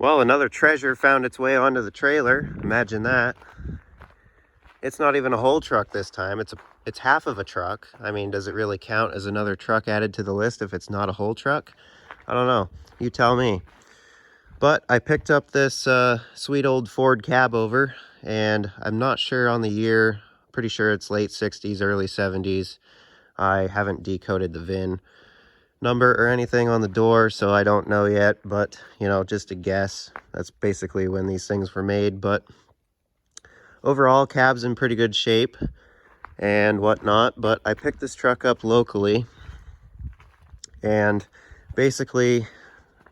Well, another treasure found its way onto the trailer. Imagine that. It's not even a whole truck this time. It's half of a truck. I mean, does it really count as another truck added to the list if it's not a whole truck? I don't know. You tell me. But I picked up this sweet old Ford cab over, and I'm not sure on the year. Pretty sure it's late 60s, early 70s. I haven't decoded the VIN number or anything on the door, so I don't know yet, but you know, just a guess. That's basically when these things were made. But overall, cab's in pretty good shape and whatnot. But I picked this truck up locally, and basically,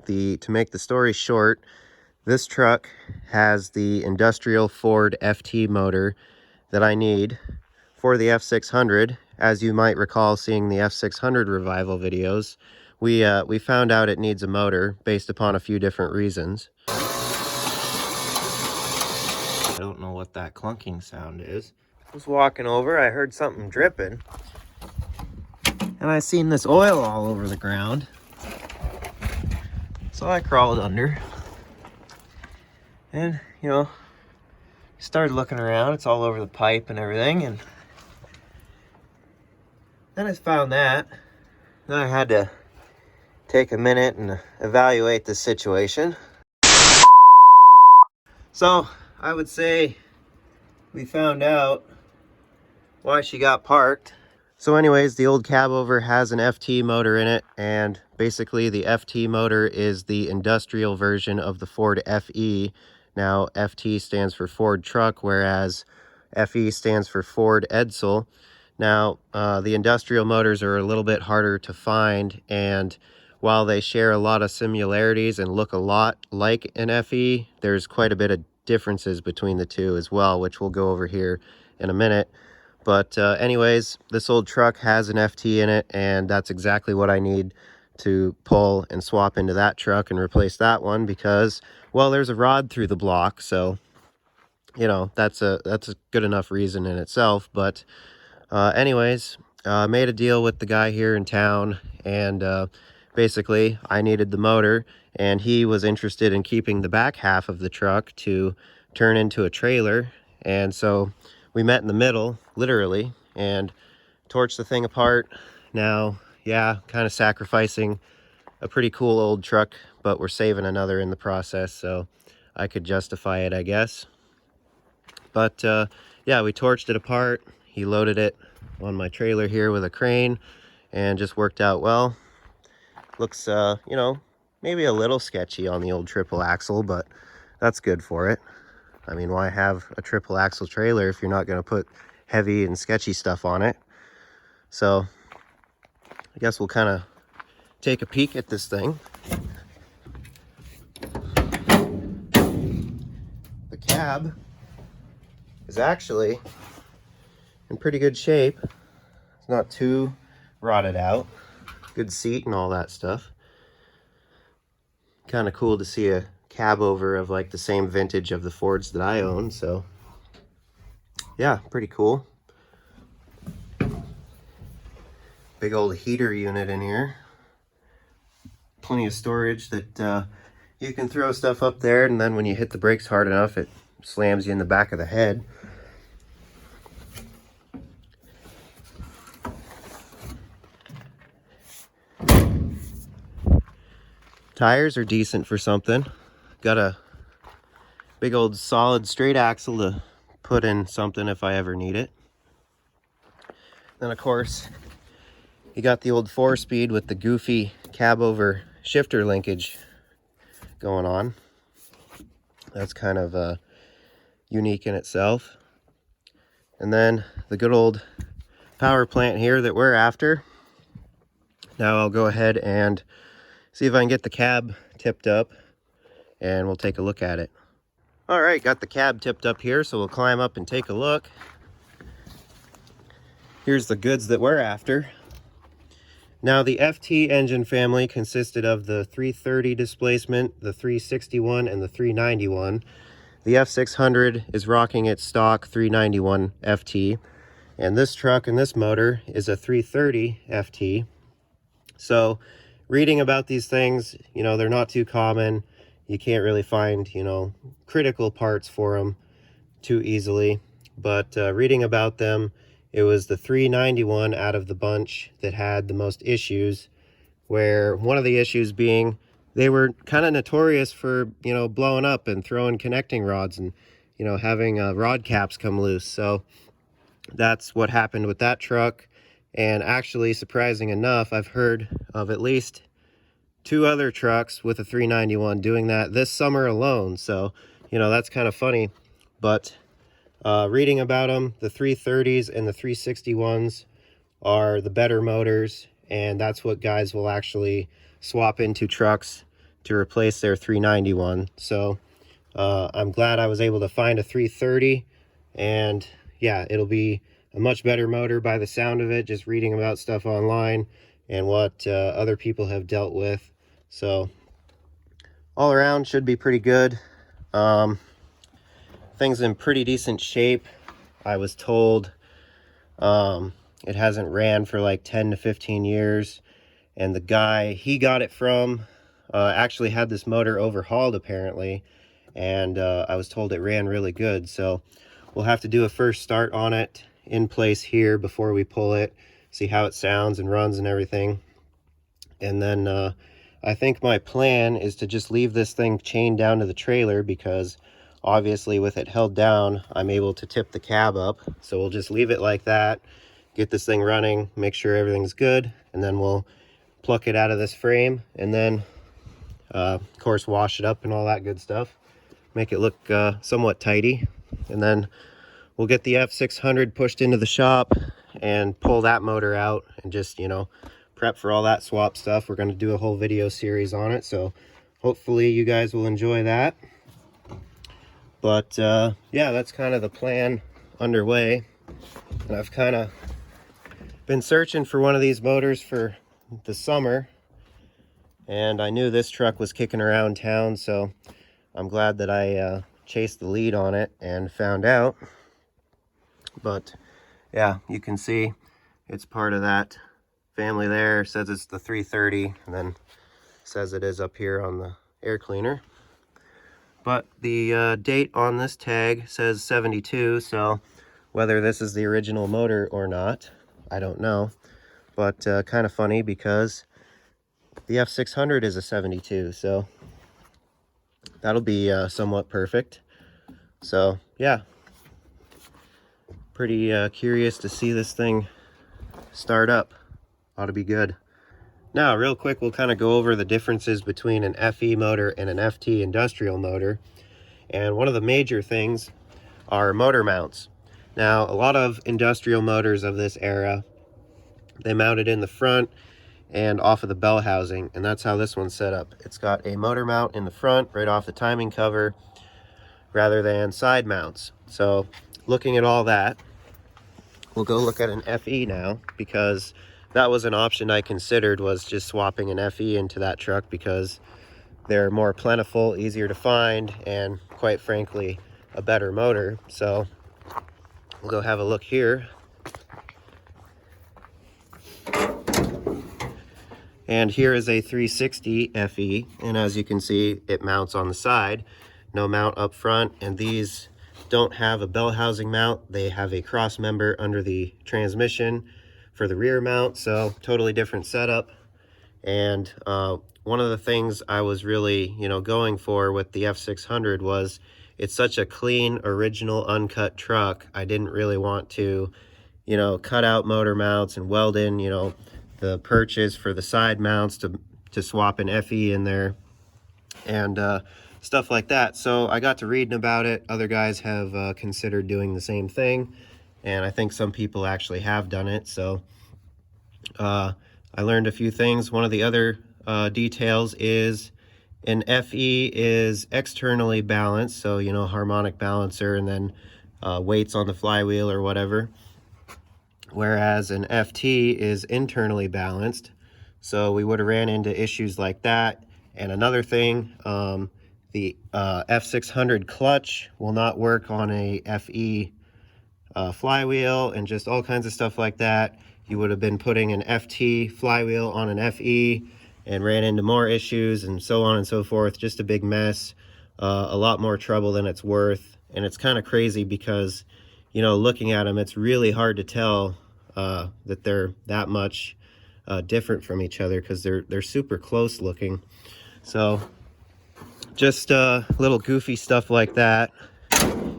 to make the story short, this truck has the industrial Ford FT motor that I need for the F600. As you might recall seeing the F600 revival videos, we found out it needs a motor based upon a few different reasons. I don't know what that clunking sound is. I was walking over, I heard something dripping, and I seen this oil all over the ground. So I crawled under and, you know, started looking around. It's all over the pipe and everything, and then I found that. Then I had to take a minute and evaluate the situation. So I would say we found out why she got parked. So anyways, the old cab over has an FT motor in it, and basically the FT motor is the industrial version of the Ford FE. Now FT stands for Ford truck, whereas FE stands for Ford Edsel. Now the industrial motors are a little bit harder to find, and while they share a lot of similarities and look a lot like an FE, there's quite a bit of differences between the two as well, which we'll go over here in a minute. But anyways, this old truck has an FT in it, and that's exactly what I need to pull and swap into that truck and replace that one, because, well, there's a rod through the block. So, you know, that's a good enough reason in itself. But anyways, made a deal with the guy here in town, and basically I needed the motor, and he was interested in keeping the back half of the truck to turn into a trailer. And so we met in the middle, literally, and torched the thing apart. Now, yeah, kind of sacrificing a pretty cool old truck, but we're saving another in the process, so I could justify it, I guess. But yeah, we torched it apart. He loaded it on my trailer here with a crane, and just worked out well. Looks, you know, maybe a little sketchy on the old triple axle, but that's good for it. I mean, why have a triple axle trailer if you're not going to put heavy and sketchy stuff on it? So I guess we'll kind of take a peek at this thing. The cab is actually in pretty good shape. It's not too rotted out. Good seat and all that stuff. Kind of cool to see a cab over of like the same vintage of the Fords that I own. So yeah, pretty cool. Big old heater unit in here. Plenty of storage that you can throw stuff up there, and then when you hit the brakes hard enough, it slams you in the back of the head. Tires are decent for something. Got a big old solid straight axle to put in something if I ever need it. Then of course, you got the old 4-speed with the goofy cab over shifter linkage going on. That's kind of unique in itself. And then the good old power plant here that we're after. Now I'll go ahead and see if I can get the cab tipped up, and we'll take a look at it. All right, got the cab tipped up here, so we'll climb up and take a look. Here's the goods that we're after. Now, the FT engine family consisted of the 330 displacement, the 361, and the 391. The F600 is rocking its stock 391 FT, and this truck and this motor is a 330 FT. So reading about these things, you know, they're not too common. you can't really find, you know, critical parts for them too easily. But reading about them, it was the 391 out of the bunch that had the most issues, where one of the issues being they were kind of notorious for, you know, blowing up and throwing connecting rods and, you know, having rod caps come loose. So that's what happened with that truck. And actually, surprising enough, I've heard of at least 2 other trucks with a 391 doing that this summer alone. So, you know, that's kind of funny. But reading about them, the 330s and the 361s are the better motors, and that's what guys will actually swap into trucks to replace their 391. So I'm glad I was able to find a 330, and yeah, it'll be a much better motor by the sound of it, just reading about stuff online and what other people have dealt with. So all around should be pretty good. Things in pretty decent shape. I was told it hasn't ran for like 10 to 15 years, and the guy he got it from actually had this motor overhauled apparently, and I was told it ran really good. So we'll have to do a first start on it in place here before we pull it, see how it sounds and runs and everything. And then I think my plan is to just leave this thing chained down to the trailer, because obviously with it held down, I'm able to tip the cab up. So we'll just leave it like that, get this thing running, make sure everything's good, and then we'll pluck it out of this frame, and then of course wash it up and all that good stuff, make it look somewhat tidy. And then we'll get the F600 pushed into the shop and pull that motor out and just, you know, prep for all that swap stuff. We're going to do a whole video series on it, so hopefully you guys will enjoy that. But yeah, that's kind of the plan underway. And I've kind of been searching for one of these motors for the summer, and I knew this truck was kicking around town, so I'm glad that I chased the lead on it and found out. But yeah, you can see it's part of that family there. It says it's the 330, and then says it is up here on the air cleaner. But the date on this tag says 72, so whether this is the original motor or not, I don't know. But kind of funny, because the F600 is a 72, so that'll be somewhat perfect. So yeah, pretty curious to see this thing start up. Ought to be good. Now, real quick, we'll kind of go over the differences between an FE motor and an FT industrial motor. And one of the major things are motor mounts. Now, a lot of industrial motors of this era, they mount it in the front and off of the bell housing, and that's how this one's set up. It's got a motor mount in the front right off the timing cover, rather than side mounts. So looking at all that, we'll go look at an FE now, because that was an option I considered, was just swapping an FE into that truck, because they're more plentiful, easier to find, and quite frankly, a better motor. So we'll go have a look here. And here is a 360 FE, and as you can see, it mounts on the side, no mount up front, and these don't have a bell housing mount. They have a cross member under the transmission for the rear mount, so totally different setup. And one of the things I was really, you know, going for with the F600 was it's such a clean, original, uncut truck. I didn't really want to, you know, cut out motor mounts and weld in, you know, the perches for the side mounts to swap an FE in there and stuff like that. So I got to reading about it. Other guys have considered doing the same thing, and I think some people actually have done it. So I learned a few things. One of the other details is an FE is externally balanced, so, you know, harmonic balancer and then weights on the flywheel or whatever, whereas an FT is internally balanced. So we would have ran into issues like that. And another thing, the F600 clutch will not work on a FE flywheel, and just all kinds of stuff like that. You would have been putting an FT flywheel on an FE, and ran into more issues and so on and so forth. Just a big mess, a lot more trouble than it's worth. And it's kind of crazy because, you know, looking at them, it's really hard to tell that they're that much different from each other, because they're super close looking. So just little goofy stuff like that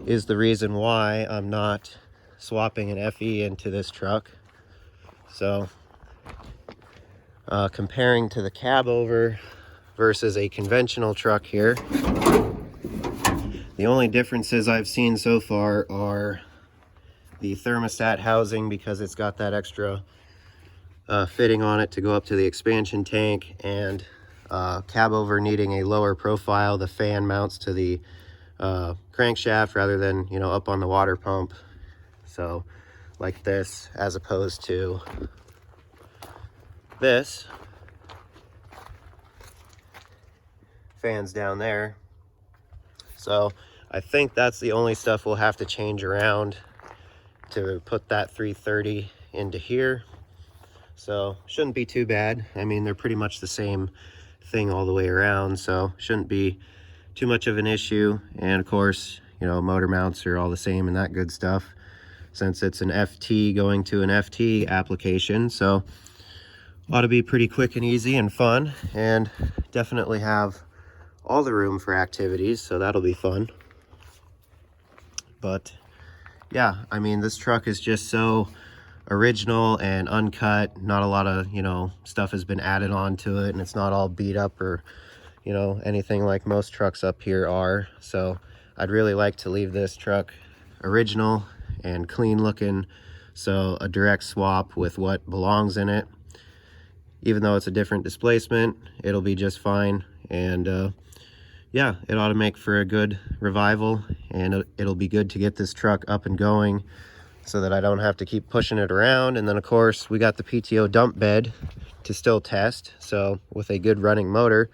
is the reason why I'm not swapping an FE into this truck. So comparing to the cab over versus a conventional truck here, the only differences I've seen so far are the thermostat housing, because it's got that extra fitting on it to go up to the expansion tank, and cab over needing a lower profile. The fan mounts to the crankshaft rather than, you know, up on the water pump. So like this, as opposed to this. Fans down there. So I think that's the only stuff we'll have to change around to put that 330 into here. So shouldn't be too bad. I mean, they're pretty much the same thing all the way around, so shouldn't be too much of an issue. And of course, you know, motor mounts are all the same and that good stuff, since it's an FT going to an FT application. So ought to be pretty quick and easy and fun, and definitely have all the room for activities, so that'll be fun. But yeah, I mean, this truck is just so original and uncut. Not a lot of, you know, stuff has been added on to it, and it's not all beat up or, you know, anything like most trucks up here are. So I'd really like to leave this truck original and clean looking, so a direct swap with what belongs in it. Even though it's a different displacement, it'll be just fine. And yeah, it ought to make for a good revival, and it'll be good to get this truck up and going so that I don't have to keep pushing it around. And then of course we got the PTO dump bed to still test. So with a good running motor,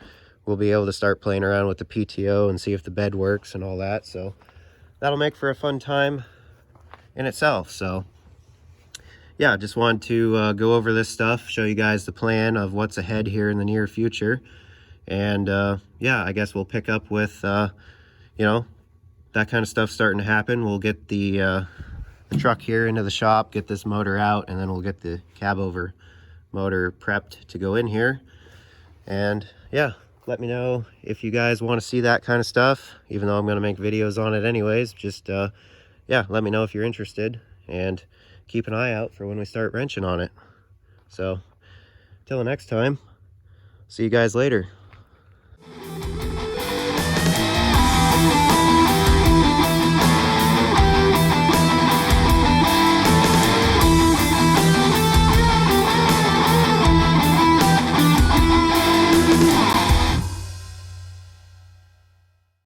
we'll be able to start playing around with the PTO and see if the bed works and all that. So that'll make for a fun time in itself. So yeah, just wanted to go over this stuff, show you guys the plan of what's ahead here in the near future. And yeah, I guess we'll pick up with, you know, that kind of stuff starting to happen. We'll get the truck here into the shop, get this motor out, and then we'll get the cab over motor prepped to go in here. And yeah, let me know if you guys want to see that kind of stuff, even though I'm going to make videos on it anyways. Just yeah, let me know if you're interested, and keep an eye out for when we start wrenching on it. So till the next time, see you guys later.